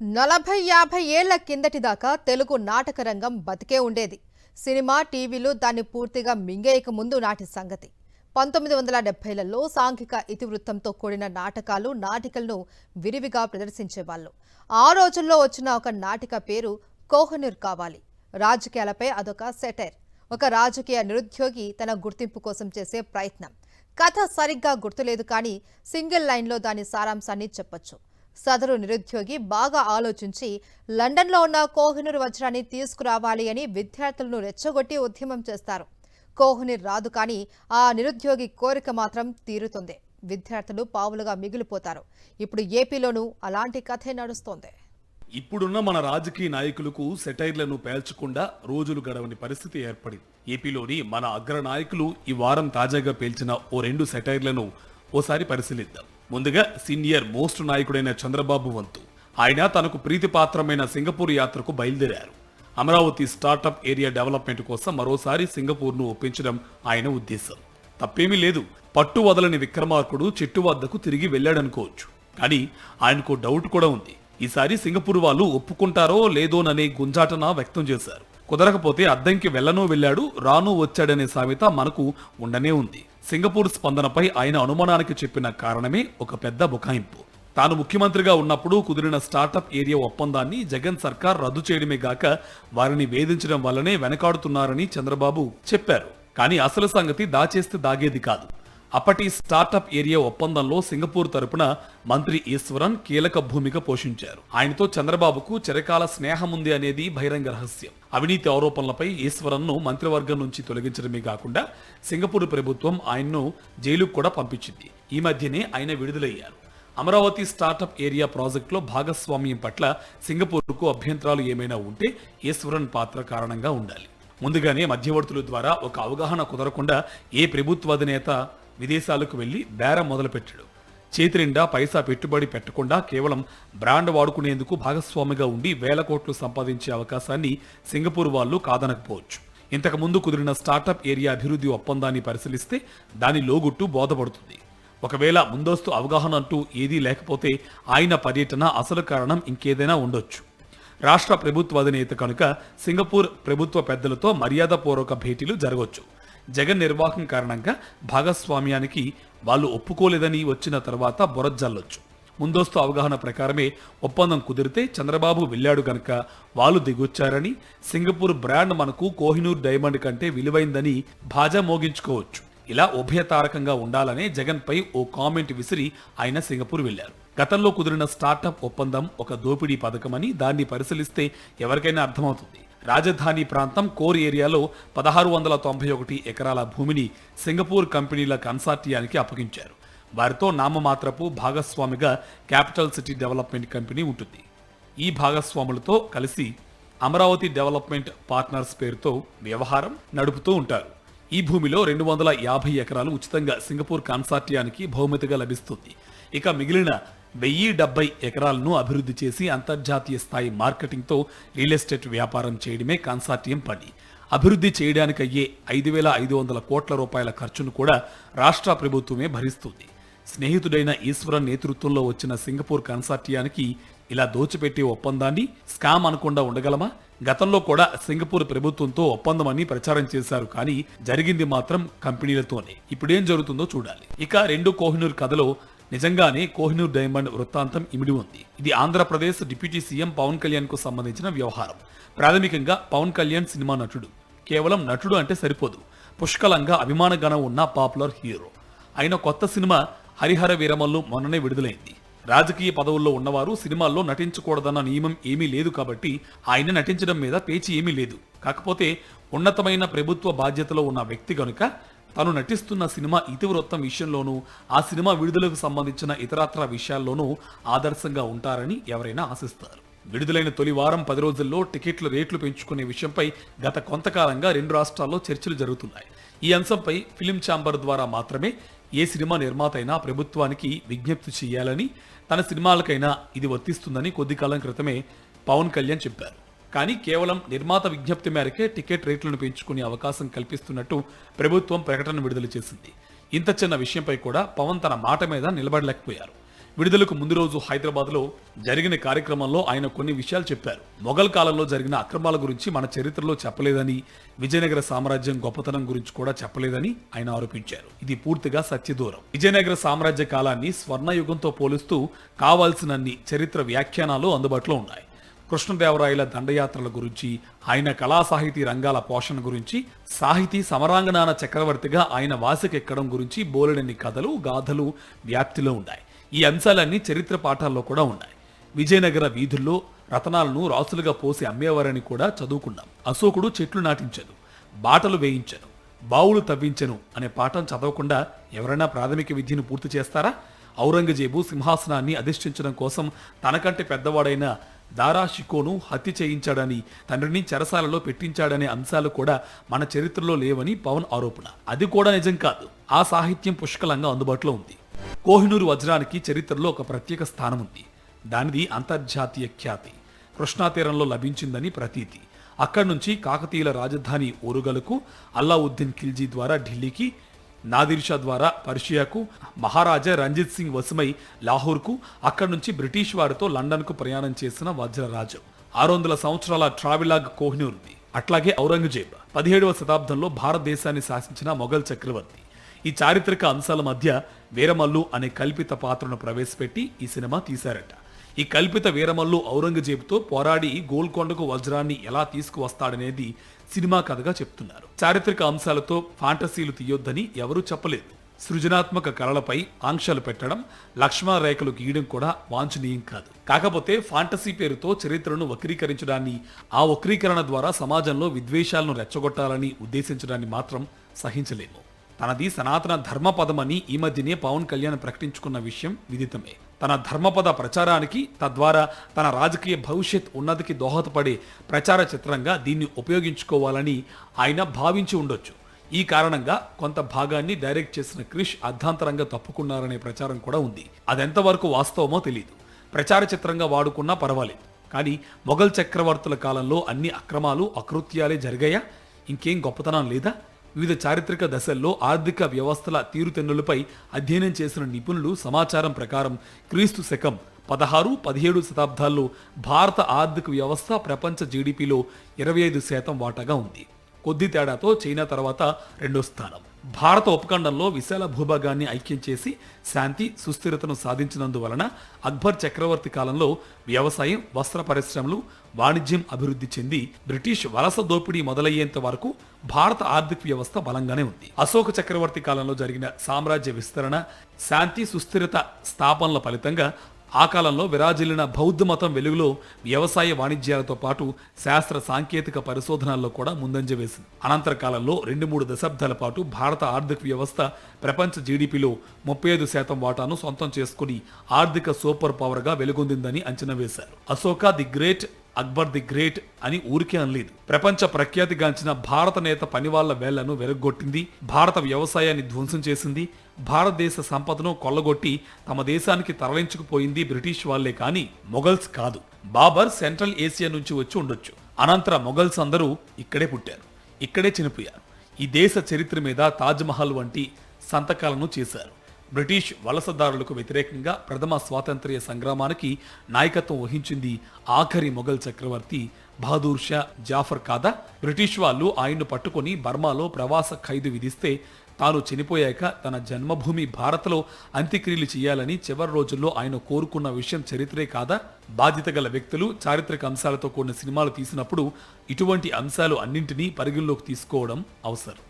40-50 ఏళ్ల కిందటి దాకా తెలుగు నాటక రంగం బతికే ఉండేది. సినిమా, టీవీలు దాన్ని పూర్తిగా మింగేయక ముందు నాటి సంగతి. 1970లలో సాంఘిక ఇతివృత్తంతో కూడిన నాటకాలు, నాటికలను విరివిగా ప్రదర్శించేవాళ్లు. ఆ రోజుల్లో వచ్చిన ఒక నాటిక పేరు కోహినూర్ కావాలి. రాజకీయాలపై అదొక సెటైర్. ఒక రాజకీయ నిరుద్యోగి తన గుర్తింపు కోసం చేసే ప్రయత్నం. కథ సరిగ్గా గుర్తులేదు కానీ సింగిల్ లైన్లో దాని సారాంశాన్ని చెప్పొచ్చు. సదరు నిరుద్యోగి బాగా ఆలోచించి లండన్లో ఉన్న కోహినూర్ వజ్రాన్ని తీసుకురావాలి అని విద్యార్థులను రెచ్చగొట్టి ఉద్యమం చేస్తారు. కోహినూర్ రాదు కానీ ఆ నిరుద్యోగి కోరిక మాత్రం తీరుతుంది. విద్యార్థులు పావులుగా మిగిలిపోతారు. ఇప్పుడు ఏపీలోనూ అలాంటి కథే నడుస్తోంది. ఇప్పుడున్న మన రాజకీయ నాయకులకు సెటైర్లను పేల్చకుండా రోజులు గడవని పరిస్థితి ఏర్పడింది. ఏపీలోని మన అగ్ర నాయకులు ఈ వారం తాజాగా పేల్చిన ఓ 2 సెటైర్లను ఓసారి పరిశీలిద్దాం. ముందుగా సీనియర్ మోస్ట్ నాయకుడైన చంద్రబాబు వంతు. ఆయన తనకు ప్రీతిపాత్రమైన సింగపూర్ యాత్రకు బయలుదేరారు. అమరావతి స్టార్టప్ ఏరియా డెవలప్మెంట్ కోసం మరోసారి సింగపూర్ను ఒప్పించడం ఆయన ఉద్దేశం. తప్పేమీ లేదు. పట్టు వదలని విక్రమార్కుడు చెట్టు వద్దకు తిరిగి వెళ్లాడనుకోవచ్చు. కానీ ఆయనకు డౌట్ కూడా ఉంది. ఈసారి సింగపూర్ వాళ్ళు ఒప్పుకుంటారో లేదోననే గుంజాటన వ్యక్తం చేశారు. కుదరకపోతే అద్దంకి వెళ్లాడు, రాను వచ్చాడనే సామెత మనకు ఉండనే ఉంది. సింగపూర్ స్పందనపై ఆయన అనుమానానికి చెప్పిన కారణమే ఒక పెద్ద బుకాయింపు. తాను ముఖ్యమంత్రిగా ఉన్నప్పుడు కుదిరిన స్టార్టప్ ఏరియా ఒప్పందాన్ని జగన్ సర్కార్ రద్దు చేయడమే గాక వారిని వేధించడం వల్లనే వెనకాడుతున్నారని చంద్రబాబు చెప్పారు. కానీ అసలు సంగతి దాచేస్తే దాగేది కాదు. అప్పటి స్టార్టప్ ఏరియా ఒప్పందంలో సింగపూర్ తరపున మంత్రి ఈశ్వరన్ కీలక భూమిక పోషించారు. ఆయనతో చంద్రబాబుకు చిరకాల స్నేహముంది అనేది బహిరంగ రహస్యం. అవినీతి ఆరోపణలపై ఈశ్వరన్ను మంత్రివర్గం నుంచి తొలగించడమే కాకుండా సింగపూర్ ప్రభుత్వం ఆయన్ను జైలుకు కూడా పంపించింది. ఈ మధ్యనే ఆయన విడుదలయ్యారు. అమరావతి స్టార్టప్ ఏరియా ప్రాజెక్టులో భాగస్వామ్యం పట్ల సింగపూర్కు అభ్యంతరాలు ఏమైనా ఉంటే ఈశ్వరన్ పాత్ర కారణంగా ఉండాలి. ముందుగానే మధ్యవర్తుల ద్వారా ఒక అవగాహన కుదరకుండా ఏ ప్రభుత్వాధినేత విదేశాలకు వెళ్లి బేరం మొదలుపెట్టాడు. చేతి నిండా పైసా పెట్టుబడి పెట్టకుండా కేవలం బ్రాండ్ వాడుకునేందుకు భాగస్వామిగా ఉండి వేల కోట్లు సంపాదించే అవకాశాన్ని సింగపూర్ వాళ్ళు కాదనకపోవచ్చు. ఇంతకు ముందు కుదిరిన స్టార్టప్ ఏరియా అభివృద్ధి ఒప్పందాన్ని పరిశీలిస్తే దాని లోగుట్టు బోధపడుతుంది. ఒకవేళ ముందస్తు అవగాహన అంటూ ఏదీ లేకపోతే ఆయన పర్యటన అసలు కారణం ఇంకేదైనా ఉండొచ్చు. రాష్ట్ర ప్రభుత్వ అధినేత కనుక సింగపూర్ ప్రభుత్వ పెద్దలతో మర్యాదపూర్వక భేటీలు జరగవచ్చు. జగన్ నిర్వాహకం కారణంగా భాగస్వామ్యానికి వాళ్ళు ఒప్పుకోలేదని వచ్చిన తర్వాత బొరజల్లొచ్చు. ముందస్తు అవగాహన ప్రకారమే ఒప్పందం కుదిరితే చంద్రబాబు వెళ్ళాడు గనక వాళ్ళు దిగొచ్చారని, సింగపూర్ బ్రాండ్ మనకు కోహినూర్ డైమండ్ కంటే విలువైందని బాజా మోగించుకోవచ్చు. ఇలా ఉభయతారకంగా ఉండాలనే జగన్ పై ఓ కామెంట్ విసిరి ఆయన సింగపూర్ వెళ్లారు. గతంలో కుదిరిన స్టార్టప్ ఒప్పందం ఒక దోపిడీ పథకమని దాన్ని పరిశీలిస్తే ఎవరికైనా అర్థమవుతుంది. రాజధాని ప్రాంతం కోర్ ఏరియాలో 1691 ఎకరాల భూమిని సింగపూర్ కంపెనీల కన్సార్టియానికి అప్పగించారు. వారితో నామమాత్రపు భాగస్వామిగా క్యాపిటల్ సిటీ డెవలప్మెంట్ కంపెనీ ఉంటుంది. ఈ భాగస్వాములతో కలిసి అమరావతి డెవలప్మెంట్ పార్ట్నర్స్ పేరుతో వ్యవహారం నడుపుతూ ఉంటారు. ఈ భూమిలో 250 ఎకరాలు ఉచితంగా సింగపూర్ కన్సార్టియానికి బహుమతిగా లభిస్తుంది. ఇక మిగిలిన 1070 ఎకరాలను అభివృద్ధి చేసి అంతర్జాతీయ స్థాయి మార్కెటింగ్తో రియల్ ఎస్టేట్ వ్యాపారం చేయడమే కన్సార్టియం పని. అభివృద్ధి చేయడానికయ్యే 5,500 కోట్ల రూపాయల ఖర్చును కూడా రాష్ట్ర ప్రభుత్వమే భరిస్తుంది. స్నేహితుడైన ఈశ్వరన్ నేతృత్వంలో వచ్చిన సింగపూర్ కన్సార్టియానికి ఇలా దోచిపెట్టే ఒప్పందాన్ని స్కామ్ అనకుండా ఉండగలమా? గతంలో కూడా సింగపూర్ ప్రభుత్వంతో ఒప్పందం అని ప్రచారం చేశారు. కానీ జరిగింది మాత్రం కంపెనీలతోనే. ఇప్పుడేం జరుగుతుందో చూడాలి. ఇక 2 కోహినూర్ కథలో నిజంగానే కోహినూర్ డైమండ్ వృత్తాంతం ఇమిడి ఉంది. ఇది ఆంధ్రప్రదేశ్ డిప్యూటీ సీఎం పవన్ కళ్యాణ్ కు సంబంధించిన వ్యవహారం. ప్రాథమికంగా పవన్ కళ్యాణ్ సినిమా నటుడు. కేవలం నటుడు అంటే సరిపోదు, పుష్కలంగా అభిమానగణం ఉన్న పాపులర్ హీరో. ఆయన కొత్త సినిమా హరిహర వీరమల్లు మొన్ననే విడుదలైంది. రాజకీయ పదవుల్లో ఉన్నవారు సినిమాల్లో నటించకూడదన్న నియమం ఏమీ లేదు కాబట్టి ఆయన నటించడం మీద పేచీ ఏమీ లేదు. కాకపోతే ఉన్నతమైన ప్రభుత్వ బాధ్యతలో ఉన్న వ్యక్తి గనుక తను నటిస్తున్న సినిమా ఇతివృత్తం విషయంలోనూ, ఆ సినిమా విడుదలకు సంబంధించిన ఇతరత్ర విషయాల్లోనూ ఆదర్శంగా ఉంటారని ఎవరైనా ఆశిస్తారు. విడుదలైన తొలి వారం 10 రోజుల్లో టికెట్ల రేట్లు పెంచుకునే విషయంపై గత కొంతకాలంగా 2 రాష్ట్రాల్లో చర్చలు జరుగుతున్నాయి. ఈ అంశంపై ఫిలిం ఛాంబర్ ద్వారా మాత్రమే ఏ సినిమా నిర్మాత అయినా ప్రభుత్వానికి విజ్ఞప్తి చేయాలని, తన సినిమాలకైనా ఇది వర్తిస్తుందని కొద్ది కాలం క్రితమే పవన్ కళ్యాణ్ చెప్పారు. కానీ కేవలం నిర్మాత విజ్ఞప్తి మేరకే టికెట్ రేట్లను పెంచుకునే అవకాశం కల్పిస్తున్నట్టు ప్రభుత్వం ప్రకటన విడుదల చేసింది. ఇంత చిన్న విషయంపై కూడా పవన్ తన మాట మీద నిలబడలేకపోయారు. విడుదలకు ముందు రోజు హైదరాబాద్లో జరిగిన కార్యక్రమంలో ఆయన కొన్ని విషయాలు చెప్పారు. మొఘల్ కాలంలో జరిగిన అక్రమాల గురించి మన చరిత్రలో చెప్పలేదని, విజయనగర సామ్రాజ్యం గొప్పతనం గురించి కూడా చెప్పలేదని ఆయన ఆరోపించారు. ఇది పూర్తిగా సత్యదూరం. విజయనగర సామ్రాజ్య కాలాన్ని స్వర్ణయుగంతో పోలుస్తూ కావాల్సినన్ని చరిత్ర వ్యాఖ్యానాలు అందుబాటులో ఉన్నాయి. కృష్ణదేవరాయల దండయాత్రల గురించి, ఆయన కళా సాహితీ రంగాల పోషణ గురించి, సాహితీ సమరాంగణాన చక్రవర్తిగా ఆయన వాసికెక్కడం గురించి బోలెడన్ని కథలు, గాథలు వ్యాప్తిలో ఉన్నాయి. ఈ అంశాలన్నీ చరిత్ర పాఠాల్లో కూడా ఉన్నాయి. విజయనగర వీధుల్లో రతనాలను రాసులుగా పోసి అమ్మేవారని కూడా చదువుకున్నాం. అశోకుడు చెట్లు నాటించను, బాటలు వేయించను, బావులు తవ్వించను అనే పాఠం చదవకుండా ఎవరైనా ప్రాథమిక విద్యను పూర్తి చేస్తారా? ఔరంగజేబు సింహాసనాన్ని అధిష్ఠించడం కోసం తనకంటే పెద్దవాడైన దారా షికోను హత్య చేయించాడని, తండ్రిని చెరసాలలో పెట్టించాడనే అంశాలు కూడా మన చరిత్రలో లేవని పవన్ ఆరోపణ. అది కూడా నిజం కాదు. ఆ సాహిత్యం పుష్కలంగా అందుబాటులో ఉంది. కోహినూరు వజ్రానికి చరిత్రలో ఒక ప్రత్యేక స్థానం ఉంది. దానిది అంతర్జాతీయ ఖ్యాతి. కృష్ణా తీరంలో లభించిందని ప్రతీతి. అక్కడి నుంచి కాకతీయుల రాజధాని ఓరుగలకు, అల్లావుద్దీన్ ఖిల్జీ ద్వారా ఢిల్లీకి, నాదిర్ షా ద్వారా పర్షియాకు, మహారాజా రంజిత్ సింగ్ వసుమై లాహోర్కు, అక్కడి నుంచి బ్రిటిష్ వారితో లండన్కు ప్రయాణం చేసిన వజ్రరాజు. 600 సంవత్సరాల ట్రావెలాగ్ కోహినూర్ది. అట్లాగే ఔరంగజేబ్ 17వ శతాబ్దంలో భారతదేశాన్ని శాసించిన మొఘల్ చక్రవర్తి. ఈ చారిత్రక అంశాల మధ్య వీరమల్లు అనే కల్పిత పాత్రను ప్రవేశపెట్టి ఈ సినిమా తీశారట. ఈ కల్పిత వీరమల్లు ఔరంగజేబుతో పోరాడి గోల్కొండకు వజ్రాన్ని ఎలా తీసుకువస్తాడనేది సినిమా కథగా చెప్తున్నారు. చారిత్రక అంశాలతో ఫాంటసీలు తీయొద్దని ఎవరూ చెప్పలేదు. సృజనాత్మక కళలపై ఆంక్షలు పెట్టడం, లక్ష్మణ రేఖలు గీయడం కూడా వాంఛనీయం కాదు. కాకపోతే ఫాంటసీ పేరుతో చరిత్రను వక్రీకరించడాన్ని, ఆ వక్రీకరణ ద్వారా సమాజంలో విద్వేషాలను రెచ్చగొట్టాలని ఉద్దేశించడాన్ని మాత్రం సహించలేము. తనది సనాతన ధర్మపదమని ఈ మధ్యనే పవన్ కళ్యాణ్ ప్రకటించుకున్న విషయం విదితమే. తన ధర్మపద ప్రచారానికి, తద్వారా తన రాజకీయ భవిష్యత్ ఉన్నతికి దోహదపడే ప్రచార చిత్రంగా దీన్ని ఉపయోగించుకోవాలని ఆయన భావించి ఉండొచ్చు. ఈ కారణంగా కొంత భాగాన్ని డైరెక్ట్ చేసిన క్రిష్ అర్ధాంతరంగా తప్పుకున్నారనే ప్రచారం కూడా ఉంది. అదెంతవరకు వాస్తవమో తెలియదు. ప్రచార చిత్రంగా వాడుకున్నా పర్వాలేదు. కానీ మొఘల్ చక్రవర్తుల కాలంలో అన్ని అక్రమాలు, అకృత్యాలే జరిగాయా? ఇంకేం గొప్పతనం లేదా? వివిధ చారిత్రక దశల్లో ఆర్థిక వ్యవస్థల తీరుతెన్నులపై అధ్యయనం చేసిన నిపుణులు సమాచారం ప్రకారం క్రీస్తు శకం 16-17 శతాబ్దాల్లో భారత ఆర్థిక వ్యవస్థ ప్రపంచ జీడిపిలో 25% వాటాగా ఉంది. కొద్ది తేడాతో చైనా తర్వాత 2వ స్థానం. భారత ఉపఖండంలో విశాల భూభాగాన్ని ఐక్యం చేసి శాంతి, సుస్థిరతను సాధించినందువలన అక్బర్ చక్రవర్తి కాలంలో వ్యవసాయం, వస్త్ర పరిశ్రమలు, వాణిజ్యం అభివృద్ధి చెంది బ్రిటిష్ వలస దోపిడీ మొదలయ్యేంత వరకు భారత ఆర్థిక వ్యవస్థ బలంగానే ఉంది. అశోక చక్రవర్తి కాలంలో జరిగిన సామ్రాజ్య విస్తరణ, శాంతి, సుస్థిరత స్థాపనల ఫలితంగా ఆ కాలంలో విరాజిల్లిన బౌద్ధ మతం వెలుగులో వ్యవసాయ వాణిజ్యాలతో పాటు శాస్త్ర సాంకేతిక పరిశోధనల్లో కూడా ముందంజ వేసింది. అనంతర కాలంలో 2-3 దశాబ్దాల పాటు భారత ఆర్థిక వ్యవస్థ ప్రపంచ జీడిపిలో 35% వాటాను సొంతం చేసుకుని ఆర్థిక సూపర్ పవర్ గా వెలుగొందిందని అంచనా వేశారు. Ashoka the great, Akbar the great అని ఊరికే అనలేదు. ప్రపంచ ప్రఖ్యాతిగాంచిన భారత నేత పనివాళ్ల వేళ్లను వెరగొట్టింది, భారత వ్యవసాయాన్ని ధ్వంసం చేసింది, భారతదేశ సంపదను కొల్లగొట్టి తమ దేశానికి తరలించుకుపోయింది బ్రిటిష్ వాళ్లే కానీ మొఘల్స్ కాదు. బాబర్ సెంట్రల్ ఏసియా నుంచి వచ్చి ఉండొచ్చు. అనంతర మొఘల్స్ అందరూ ఇక్కడే పుట్టారు, ఇక్కడే చనిపోయారు. ఈ దేశ చరిత్ర మీద తాజ్మహల్ వంటి సంతకాలను చేశారు. బ్రిటిష్ వలసదారులకు వ్యతిరేకంగా ప్రథమ స్వాతంత్ర్య సంగ్రామానికి నాయకత్వం వహించింది ఆఖరి మొఘల్ చక్రవర్తి బహదూర్ షా జాఫర్ కాదా? బ్రిటిష్ వాళ్ళు ఆయన్ను పట్టుకొని బర్మాలో ప్రవాస ఖైదు విధిస్తే తాను చనిపోయాక తన జన్మభూమి భారత్లో అంత్యక్రియలు చేయాలని చివరి రోజుల్లో ఆయన కోరుకున్న విషయం చరిత్రే కాదా? బాధ్యత గల వ్యక్తులు చారిత్రక అంశాలతో కూడిన సినిమాలు తీసినప్పుడు ఇటువంటి అంశాలు అన్నింటినీ పరిగణలోకి తీసుకోవడం అవసరం.